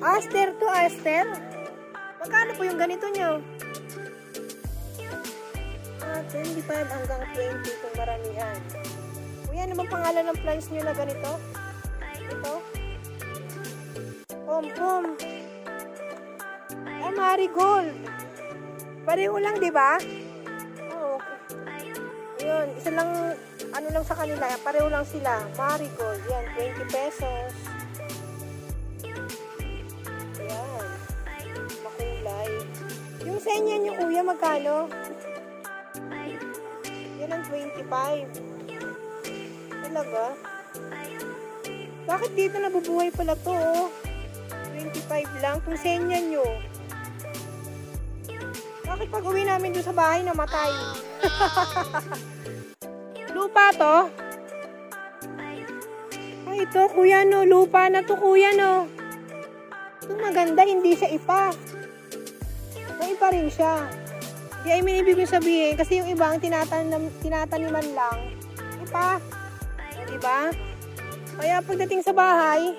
Aster to Aster. Magkano po yung ganito nyo? 25 hanggang 20 kung maramihan. Kuya, ano bang pangalan ng plants nyo na ganito? Ito? Pom-pom. Ah, marigold. Pareho lang, di ba? Oh, okay. Yun, isa lang, ano lang sa kanila, pareho lang sila. Marigold, yan, 20 pesos. Yan. Makulay. Yung senya nyo, kuya, magkano? Yan ang 25. Talaga? Bakit dito nabubuhay pala to, oh? 25 lang. Kung senya nyo. Bakit pag uwi namin doon sa bahay namatay? Lupa to? Ay, ito, kuya, no. Lupa na to, kuya, no. Ito maganda, hindi siya ipa. May ipa rin siya. Di ay minibig sabihin, kasi yung iba ang tinataniman lang. Ipa. O, diba? Kaya pagdating sa bahay,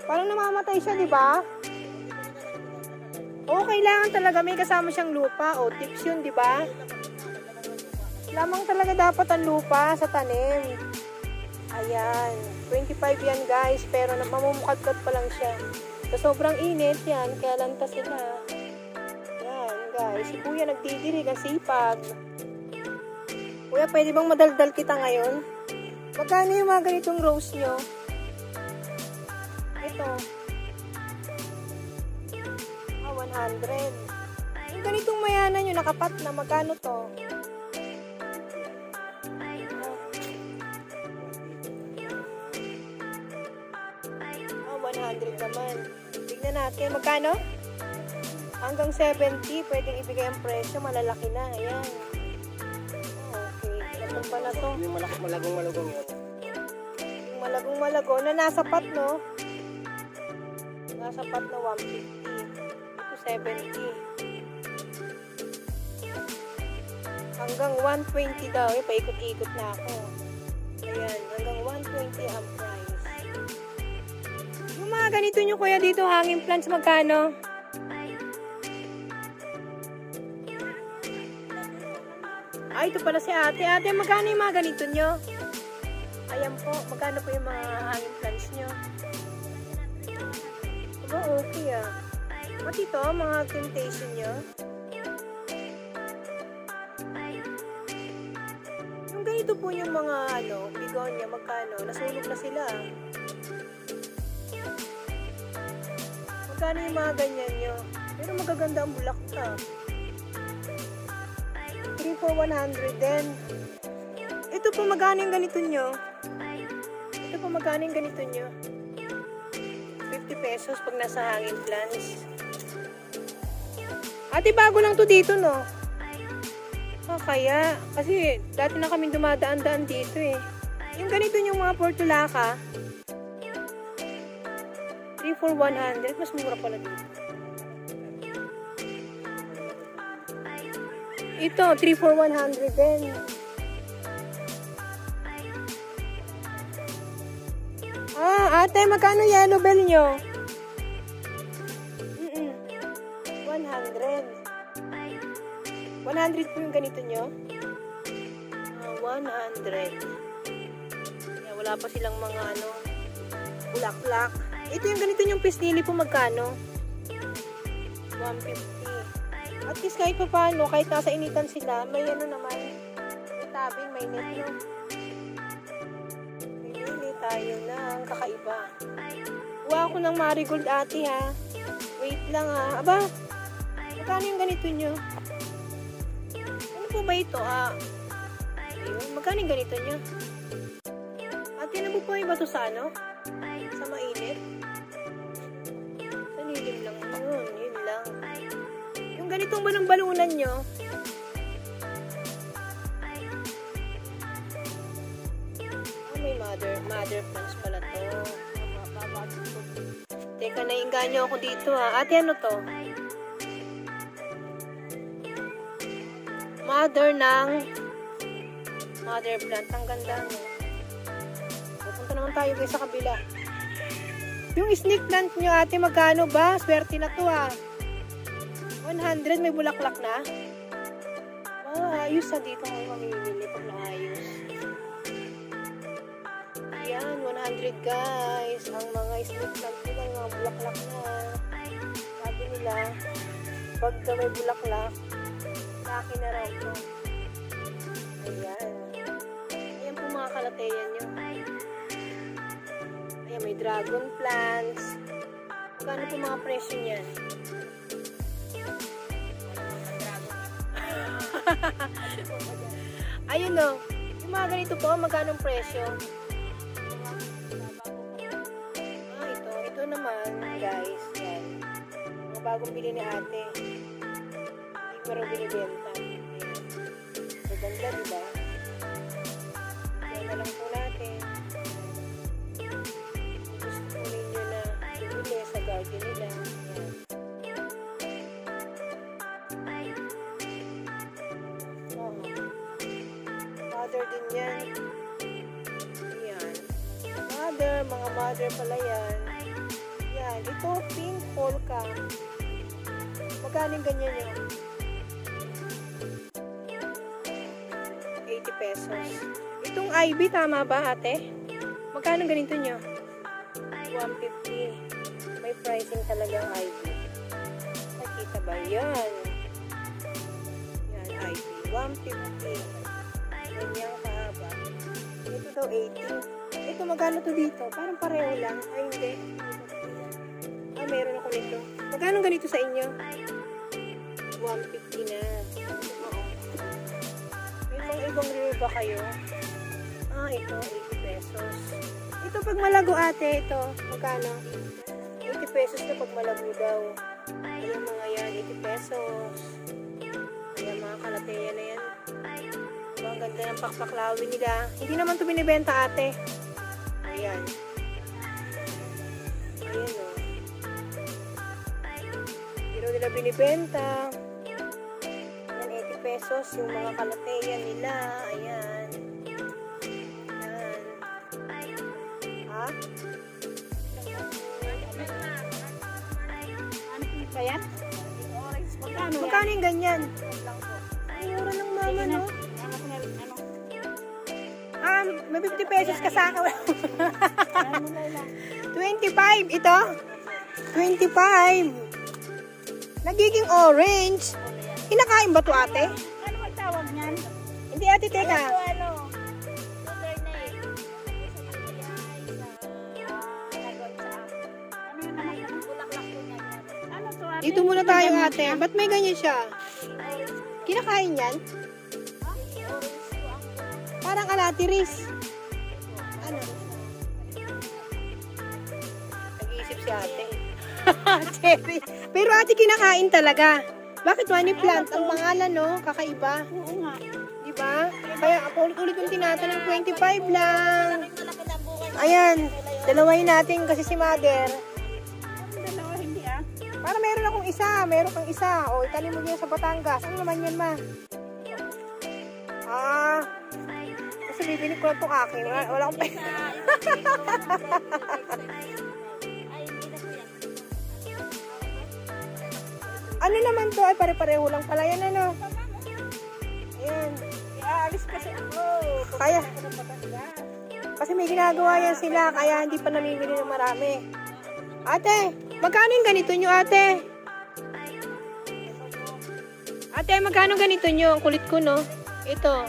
parang namamatay siya, diba? O, kailangan talaga may kasama siyang lupa. O, tips yun, diba? Lamang talaga dapat ang lupa sa tanim. Ayan. 25 yan, guys. Pero mamumukadkad pa lang siya. So, sobrang init yan. Kaya lantas sila. Yan, guys. Si kuya nagdidirig ang sipag. Kuya, pwede bang madaldal kita ngayon? Magkano yung mga ganitong rose nyo? Ito. 100. Yung ganitong mayana nyo, nakapat na. Magkano to? 100 naman. Tignan natin. Magkano? Hanggang 70. Pwedeng ibigay ang presyo. Malalaki na. Ayan. Okay. Ito pa na to. Yung malagong-malagong yun. Yung malagong-malagong na nasa pat, no? Nasa pat na 150. Ito 70. Hanggang 120 daw. Eh, paikot-ikot na ako. Ayan. Hanggang 120 ang price. Yung mga ganito nyo, kuya, dito, hanging plants, magkano? Ay, ito pala si ate. Ate, magkano yung mga ganito nyo? Ayan po. Magkano po yung mga hanging plants nyo? Aba, okay ah. At ito, mga temptation nyo? Yung ganito po yung mga, bigonia, magkano? Nasunog na sila. Magkano yung mga ganyan nyo? Pero magaganda ang bulaklak. 3 for 100 din. Ito po, magkano yung ganito nyo? Ito po, magkano yung ganito nyo? 50 pesos pag nasa hanging plants. Ate, bago lang to dito, no? Kaya, kasi dati na kami dumadaan-daan dito eh. Yung ganito yung mga portulaka, 3 for 100. Mas mura pala dito. Ito, 3 for 100 din. Ah, ate, magkano yellow bell nyo? 100. 100 po yung ganito nyo? 100. Yeah, wala pa silang mga bulaklak. Ito yung ganito yung pisnili po, magkano? 150. At least kahit pa paano, kahit nasa initan sila, may naman, may tabing, may net, no? Pili tayo ng kakaiba. Kuha ako ng marigold, ate, ha? Wait lang, ha? Aba, magkano yung ganito nyo? Ano po ba ito, ayun, magkano yung ganito nyo? Ate, nabubuhay ba ito sa sa mainit? Sa lilim lang yun, yun lang. Yung ganitong balong-balunan nyo, may mother plants pala to. Teka, naiinganyo ako dito, ha? Ate, ano to? Mother plant. Ang ganda, no? Pupunta naman tayo guys sa kabila. Yung snake plant nyo ate, magkano ba? Swerte na to 100, may bulaklak na. Ayos dito ngayon mamimili pag naayos. Yan, 100 guys. Ang mga snake plant nila, mga bulaklak na. Sabi nila, pag may bulaklak, sa akin na raw to. Ayan. Ayan po mga kalateyan nyo. Ayan, may dragon plants. Magkano po mga presyo niyan? Ayun o. Yung mga ganito po, magkano presyo? Ito naman, guys. Yan. Mga bagong bili ni ate. Hindi pa rin binibenta. Maganda, diba? Yan na lang po natin. Gusto po ninyo na bumili sa garden nila. Yan. Mother din yan. Yan. Mga mother pala yan. Yan. Ito, pink polka. Magkano yung ganyan yun? 80 pesos. Itong ivy, tama ba ate? Magkano ganito nyo? 150. May pricing talagang ivy. Nakita ba yan? Yan, ivy. 150. Ganyang kahaba. Ito daw 80. Ito magkano to dito? Parang pareho lang. Ay hindi. Meron ako nito. Magkano ganito sa inyo? 150 na. May pang ibang review ba kayo? Ito 80 pesos. Ito pag malago ate, ito. Magkano? 80 pesos na pag malago daw. Ayan mga yan, 80 pesos. Ayan mga kalateya na yan. Ang ganda ng pakpaklawin nila. Hindi naman ito binibenta ate. Ayan. Ayan o. Hindi rin nila binibenta. Ayan, 80 pesos yung mga kalateya nila. Ayan. Ayan. Ha? Ayan? Magkano yung ganyan? Ay, mura lang mama no? May 50 pesos ka sa akin. 25. Ito? 25. Nagiging orange. Kinakain ba to ate? Ano ang tawag niyan? Hindi ate, teka. Dito muna tayo ate. Ba't may ganyan siya? Kinakain yan? Parang alatiris. Ano? Nag-iisip si ate. Cherry. Pero ate kinakain talaga. Bakit money plant? Ang pangalan no? Kakaiba. Oo nga. Diba? Kaya ako ulit-ulit yung tinatanong 25 lang. Ayan. Dalawahin natin kasi si mother. Dalawa hindi Para meron akong isa. Meron kang isa. O, itanim mo niya sa Batangas. Ano naman yan ma? Kasi bibili ko lang itong akin. Wala akong pera. Ano naman to? Ay, pare-pareho lang pala yan, ano? Ayan. Aalis kasi ako. Kaya. Kasi may ginagawa yan sila, kaya hindi pa namimili ng marami. Ate, magkano yung ganito nyo, ate? Ate, magkano ganito nyo? Ang kulit ko, no? Ito.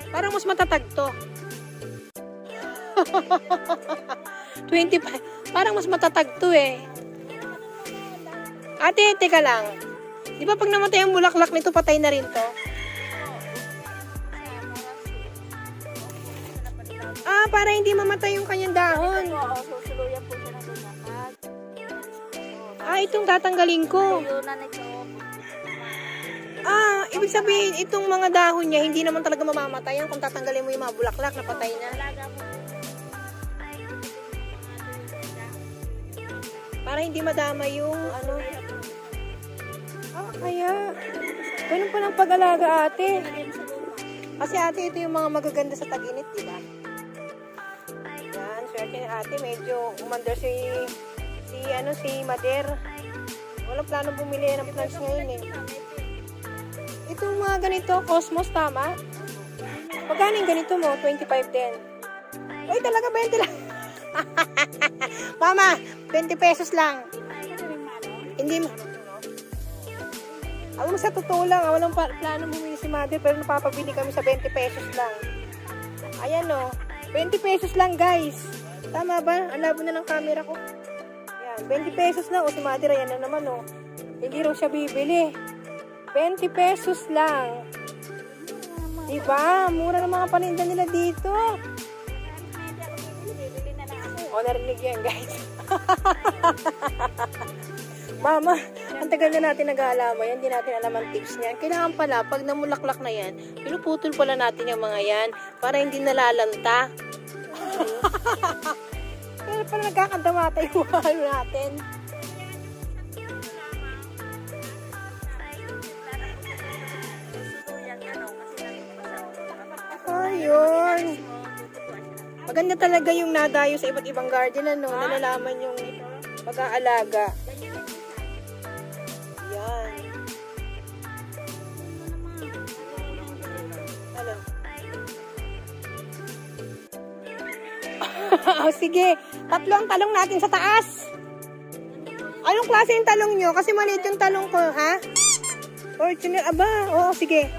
Parang mas matatag to. 25. Parang mas matatag to eh. Ate, teka lang. Di ba pag namatay ang bulaklak nito, patay na rin to? Para hindi mamatay yung kanyang dahon. Susuluyan po siya ng bulaklak. Itong tatanggalin ko. Ibig sabihin, itong mga dahon niya, hindi naman talaga mamamatay yan kung tatanggalin mo yung mga bulaklak na patay na. Para hindi madama yung ano. Kaya, ganun pa ng pag-alaga ate. Kasi ate, ito yung mga magaganda sa tag-init, diba? kay ate, medyo umandar si Mader. Walang plano bumili ng plants ngayon eh. Itong mga ganito, Cosmos, tama? Magkano yung ganito mo? 25 din. Uy, talaga 20 lang. Mama, 20 pesos lang. Hindi mo. Alam mo, sa totoo lang, walang plano bumili si Mother, pero napapabili kami sa 20 pesos lang. Ayan o, 20 pesos lang guys. Tama ba? Ang labo na ng camera ko. Ayan, 20 pesos lang. O si Mother, ayan na naman o. Hindi raw siya bibili. 20 pesos lang. Diba? Mura ng mga paninda nila dito. O, narinig yan guys. Mama, ang tagal na natin nag-aalaman yan, hindi natin alam ang tips niyan. Kailangan pala, pag namulaklak na yan, pinuputol pala natin yung mga yan para hindi nalalanta. Pero pala nagkakandamata yung halo natin. Ayun. Maganda talaga yung nadayo sa iba't ibang garden, ano, nalalaman yung pag-aalaga. Yan. Ano? Sige, tatlo ang talong natin sa taas. Anong klase yung talong nyo? Kasi maliit yung talong ko, ha? Fortuner, aba, oo, sige.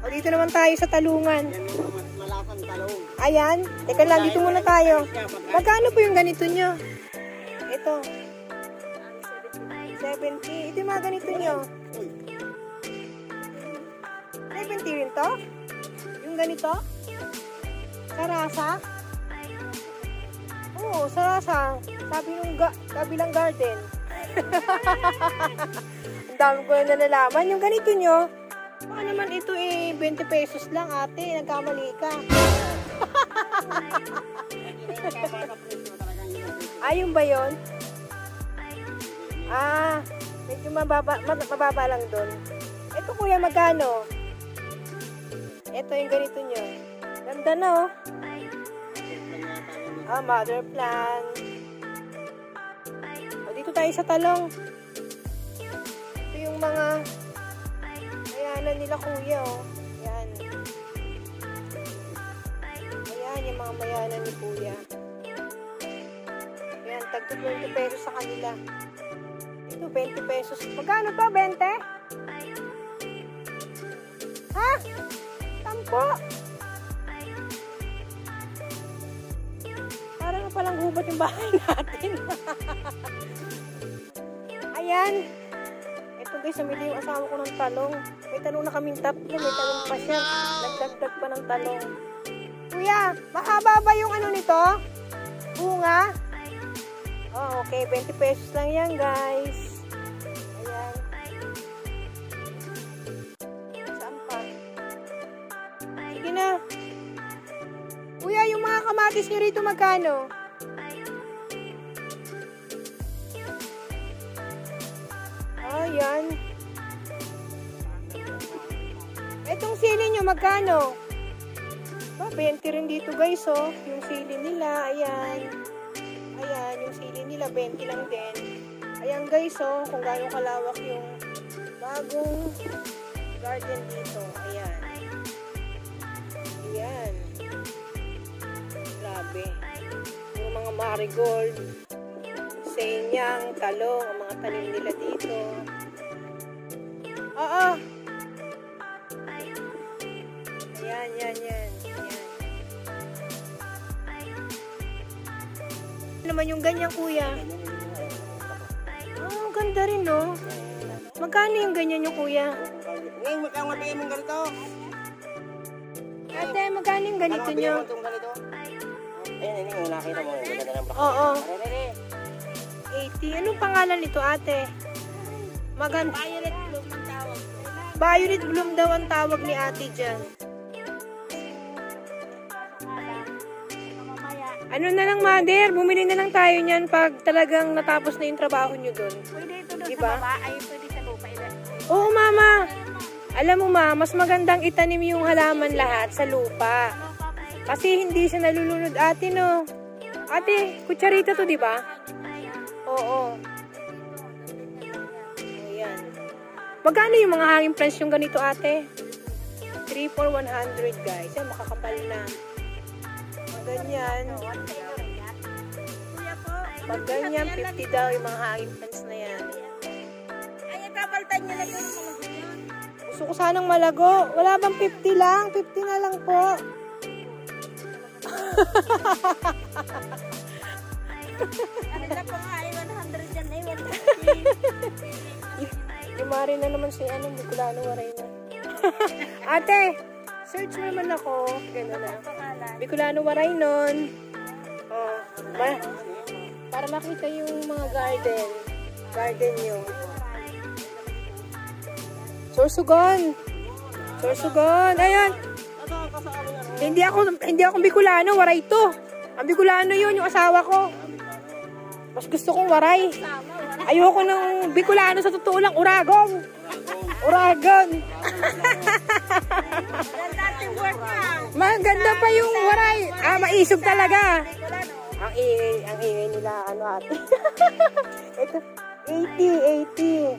O, dito naman tayo sa talungan. Malasang talong. Ayan, teka lang, dito muna tayo. Magkano po yung ganito nyo? Ito. 70. Ito yung mga ganito nyo. 70 rin to? Yung ganito? Sarasa? Oo, sarasa. Sabi nung kabilang garden. Ang dami ko na nalalaman. Yung ganito nyo, baka naman ito 20 pesos lang ate. Nagkamali ka. Ayun ba yun? Medyo mababa lang doon. Ito kuya, magkano? Ito yung ganito nyo. Ganda na oh. Mother plant. O, dito tayo sa talong. Ito yung mga mayanan nila kuya oh. Yan. Ayan yung mga mayanan ni kuya. Ayan, tagto 20 pesos sa kanila. Ito, 20 pesos. Magkano to? 20? Ha? Tampo? Parang palang gubat yung bahay natin. Ayan. Ito guys, namili yung asawa ko ng talong. May talong na kaming tatlo. May talong pa siya. Nagdagdag pa ng talong. Kuya, mahaba ba yung ano nito? Bunga? Oh, okay. 20 pesos lang yan, guys. Ayan. Saan pa? Sige na. Kuya, yung mga kamatis nyo rito magkano? Ayan. Etong sili nyo magkano? 20 rin dito, guys, oh. Yung sili nila, ayan. Ayan, yung sili nila, 20 lang din. Ayan guys, oh, kung gaano kalawak yung bagong garden dito. Ayan. Ayan. Grabe. Yung mga marigold, senyang, talong, ang mga tanim nila dito. Oo. Ayan, yan, yan. Naman yung ganyan kuya. Oh, ganda rin no. Magkano yung ganyan yung kuya? Ngayon, magkano mabigay mong ganito? Ate, magkano yung ganito nyo? Ayan, yung nakita mo. Yung ganda ng baka. Oo. 80. Anong pangalan nito ate? Violet bloom ang tawag. Violet bloom daw ang tawag ni ate dyan. Ano na lang, mother? Bumili na lang tayo niyan pag talagang natapos na yung trabaho nyo doon. Pwede ito doon Diba? sa baba. Ay, pwede sa lupa. Oo, mama. Alam mo, ma, mas magandang itanim yung halaman lahat sa lupa. Ano pa po sa Kasi hindi siya nalulunod ate, no? Ate, kutsarita to, di ba? Oo. Ayan. Magkano yung mga hanging plants yung ganito, ate? 3 for 100, guys. Yan, makakapal na. Ganyan. Pag ganyan, 50 daw yung mga hanging plants na yan. Ay, kapaltan niya na yun. Gusto ko sanang malago. Wala bang 50 lang? 50 na lang po. Ano na po nga, 100 yan eh, 150. Lumari na naman si Bicolano Waray na. Ate, search mo naman ako. Gano'n na. Bicolano Waray nun. Oh, para makita yung mga garden. Garden nyo. Sorsogon. Sorsogon. Ayan. Hindi ako Bicolano, Waray to. Ang Bicolano yun, yung asawa ko. Mas gusto kong Waray. Ayoko ng Bicolano, sa totoo lang, Uragon. Uragon. Maganda pa yung Waray. Maisog talaga. Ang ingay nila, ate. Ito, 80.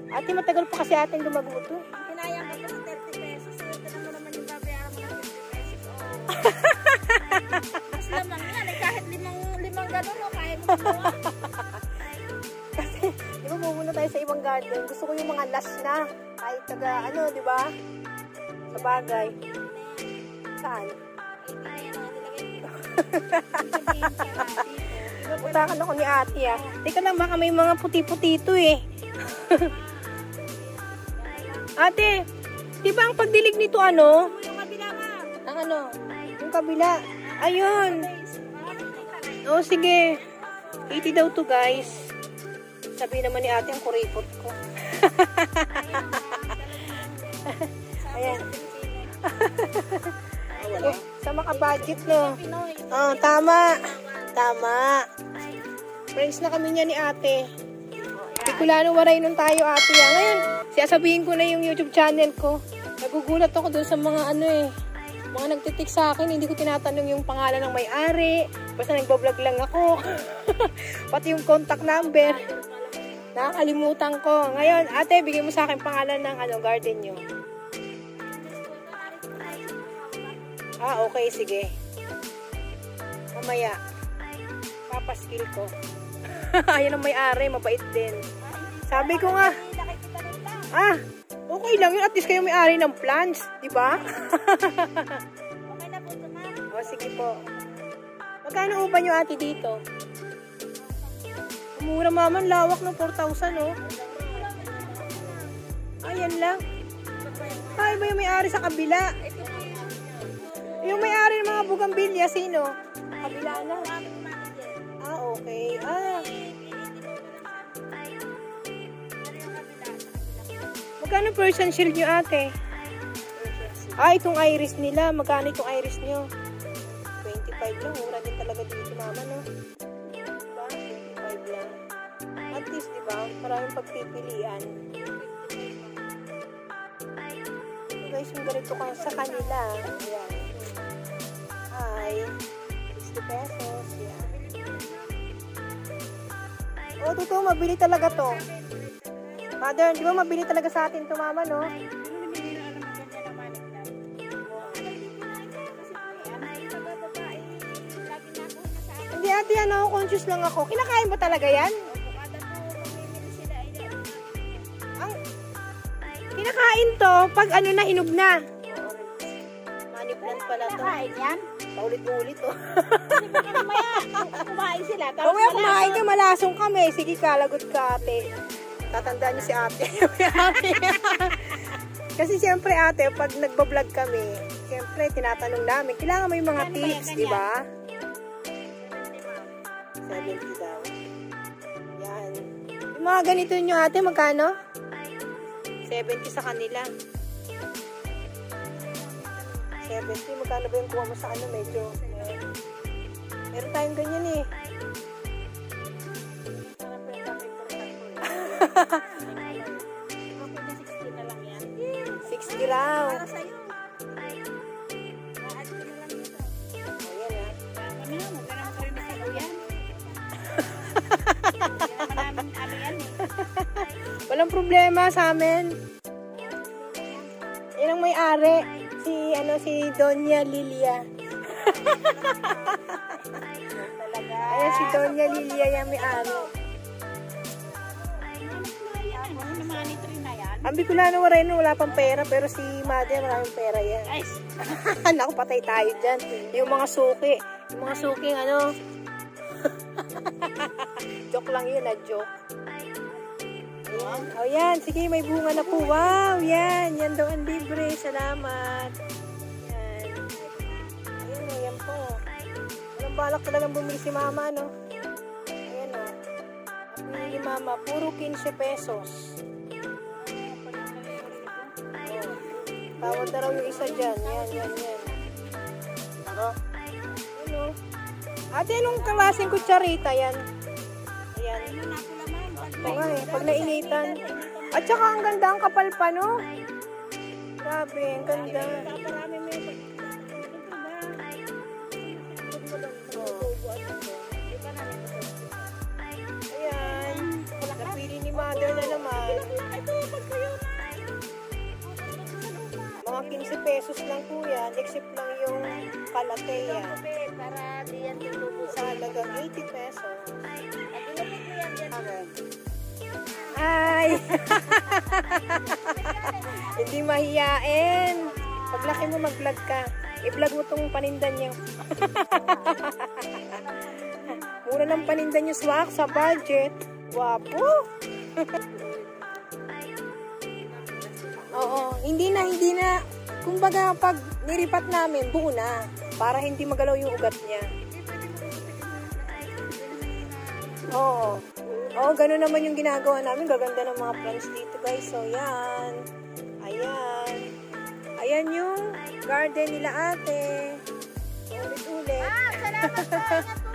Ate, matagal pa kasi ating lumaguto. Pinayang ko sa 30 pesos. Ito na mo naman yung babayaran mo ng 50 pesos. Mas lamang yan. Kahit limang gano'n, kaya mo gumawa. Kasi, di ba pumunta tayo sa ibang garden? Gusto ko yung mga last na. Kahit taga, di ba? Sa bagay. Saan? Putakan ako ni ate, ah. Teka lang, baka may mga puti-puti ito, eh. Ate, di ba ang pagdilig nito, Yung kabila nga. Ang yung kabila. Ayun. O, sige. 80 daw to, guys. Sabi naman ni ate, ang kuripot ko. Ayan. Sa maka-budget, no? Oh, tama. Tama. Friends na kami niya ni ate. Bicolano Waray nun tayo, ate. Ngayon, sasabihin ko na yung YouTube channel ko. Nagugulat ako dun sa mga mga nagtitik sa akin. Hindi ko tinatanong yung pangalan ng may-ari. Basta nagbablog lang ako. Pati yung contact number. Nakakalimutan ko. Ngayon, ate, bigay mo sa akin pangalan ng garden nyo. Okay, sige. Mamaya. Papaskill ko. Ayan ang may-ari, mabait din. Sabi ko nga, okay lang yun. At least kayo may-ari ng plants, di ba? Okay na po ito, ma'am. O, sige po. Magkano upa nyo, ate, dito? Mura, maman. Lawak ng 4,000, oh. Ayan lang. Ay, ba yung may-ari sa kabila? Yung may-ari ng mga bugambilya, sino? Kabila na. Okay. Magkano percent shield nyo, ate? Itong iris nila. Magkano itong iris nyo? 25 lang. Mura din talaga dito, mama, no? Diba? 25 lang. At least, diba? Maraming pagpipilian. So, guys, yung ganito ka sa kanila. Ayan. Ay, 60 pesos. Yan. Totoo, mabili talaga to. Mother, di ba mabili talaga sa atin to, mama, no? Hindi, ate, conscious lang ako. Kinakain ba talaga yan? Kinakain to pag na, hinog na. Money plant pala to. Kain yan? Paulit-ulit, oh. Kumain sila. Kaya kumain ka, malasong kami. Sige ka, lagot ka, ate. Tatandaan niyo si ate. Kasi siyempre, ate, pag nagbablog kami, siyempre, tinatanong namin, kailangan may mga tips, di ba? 70 daw. Yan. Yung mga ganito nyo, ate, magkano? 70 sa kanila. 70, magkano ba yung kuha mo sa medyo? Meron tayong ganyan, eh. Ako na 60 na lang yan. 60 raw. Para sa'yo. Walang problema sa amin. Yan ang may-ari. Si Doña Lilia. Ayan si Doña Lilia yung may-ari. Ang Bicolano rin, wala pang pera, pero si Mother maraming pera yan. Naku, patay tayo dyan. Yung mga suki. Yung mga suking ano. Joke lang yun, joke. Ayan. O yan, sige, may bunga na po. Wow, yan. Yan daw ang libre. Salamat. Yan. Ayan o, yan po. Walang balak talagang bumili si Mama, no? Ayan o. Bumili ni Mama, puro 15 pesos. Tawad na raw yung isa dyan. Yan. Ano? Ano? Ate, anong klaseng kutsarita yan? Ayan. Ito nga eh, pag nainitan. At saka ang ganda, ang kapal pa, no? Grabe, ang ganda. Ayan. Napili ni Mother na naman. Mga 15 pesos lang po yan, except lang yung kalateya. Para di yan tulubo. Sa halagang 80 pesos. Ay! Hindi mahiyain. Paglaki mo mag-vlog ka, i-vlog mo tong panindan niyo. Mura ng panindan niyo, swak, sa budget. Wapo! Oo, hindi na. Kumbaga, pag niripat namin, buo na. Para hindi magalaw yung ugat niya. Oo. Oo, gano'n naman yung ginagawa namin. Gaganda ng mga plants dito, guys. So, yan. Ayan. Ayan yung garden nila ate. Ulit-ulit. Salamat po.